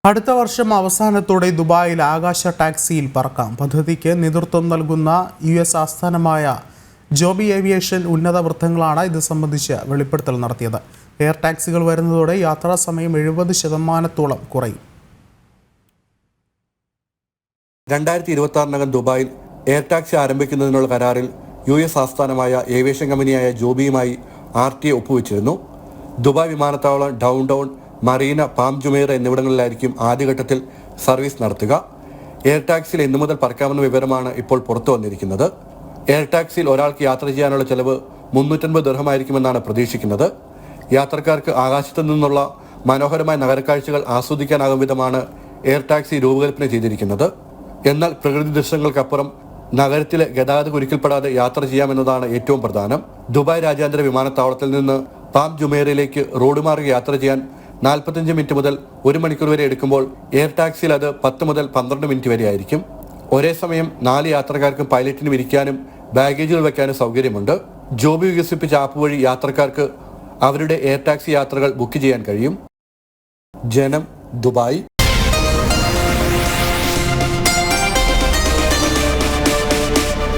അടുത്ത വർഷം അവസാനത്തോടെ ദുബായിൽ ആകാശ ടാക്സിയിൽ പറക്കാം. പദ്ധതിക്ക് നേതൃത്വം നൽകുന്ന US ആസ്ഥാനമായ ജോബി ഏവിയേഷൻ ഉന്നത വൃത്തങ്ങളാണ് ഇത് സംബന്ധിച്ച് വെളിപ്പെടുത്തൽ നടത്തിയത്. എയർ ടാക്സികൾ വരുന്നതോടെ യാത്രാ സമയം 70% കുറയും. 2026 ദുബായിൽ എയർ ടാക്സി ആരംഭിക്കുന്നതിനുള്ള കരാറിൽ US ആസ്ഥാനമായ ഏവിയേഷൻ കമ്പനിയായ ജോബിയുമായി RTA ഒപ്പുവെച്ചിരുന്നു. ദുബായ് വിമാനത്താവളം, downtown, Marina, Palm Jumeirah എന്നിവിടങ്ങളിലായിരിക്കും ആദ്യഘട്ടത്തിൽ സർവീസ് നടത്തുക. എയർ ടാക്സിയിൽ ഇന്നു മുതൽ പറക്കാമെന്ന വിവരമാണ് ഇപ്പോൾ പുറത്തു വന്നിരിക്കുന്നത്. എയർ ടാക്സിയിൽ ഒരാൾക്ക് യാത്ര ചെയ്യാനുള്ള ചെലവ് 350 ദിർഹമായിരിക്കുമെന്നാണ് പ്രതീക്ഷിക്കുന്നത്. യാത്രക്കാർക്ക് ആകാശത്തു നിന്നുള്ള മനോഹരമായ നഗരക്കാഴ്ചകൾ ആസ്വദിക്കാനാകും വിധമാണ് എയർ ടാക്സി രൂപകൽപ്പന ചെയ്തിരിക്കുന്നത്. എന്നാൽ പ്രകൃതി ദൃശ്യങ്ങൾക്കപ്പുറം നഗരത്തിലെ ഗതാഗത കുരുക്കിൽപ്പെടാതെ യാത്ര ചെയ്യാമെന്നതാണ് ഏറ്റവും പ്രധാനം. ദുബായ് രാജ്യാന്തര വിമാനത്താവളത്തിൽ നിന്ന് പാം ജുമൈറയിലേക്ക് റോഡ് മാർഗം യാത്ര ചെയ്യാൻ 45 മിനിറ്റ് മുതൽ 1 മണിക്കൂർ വരെ എടുക്കുമ്പോൾ എയർ ടാക്സിയിൽ അത് 10 മുതൽ 12 മിനിറ്റ് വരെ ആയിരിക്കും. ഒരേ സമയം 4 യാത്രക്കാർക്കും പൈലറ്റിനും ഇരിക്കാനും ബാഗേജുകൾ വയ്ക്കാനും സൗകര്യമുണ്ട്. ജോബി വികസിപ്പിച്ച ആപ്പ് വഴി യാത്രക്കാർക്ക് അവരുടെ എയർ ടാക്സി യാത്രകൾ ബുക്ക് ചെയ്യാൻ കഴിയും. ജനം, ദുബായ്.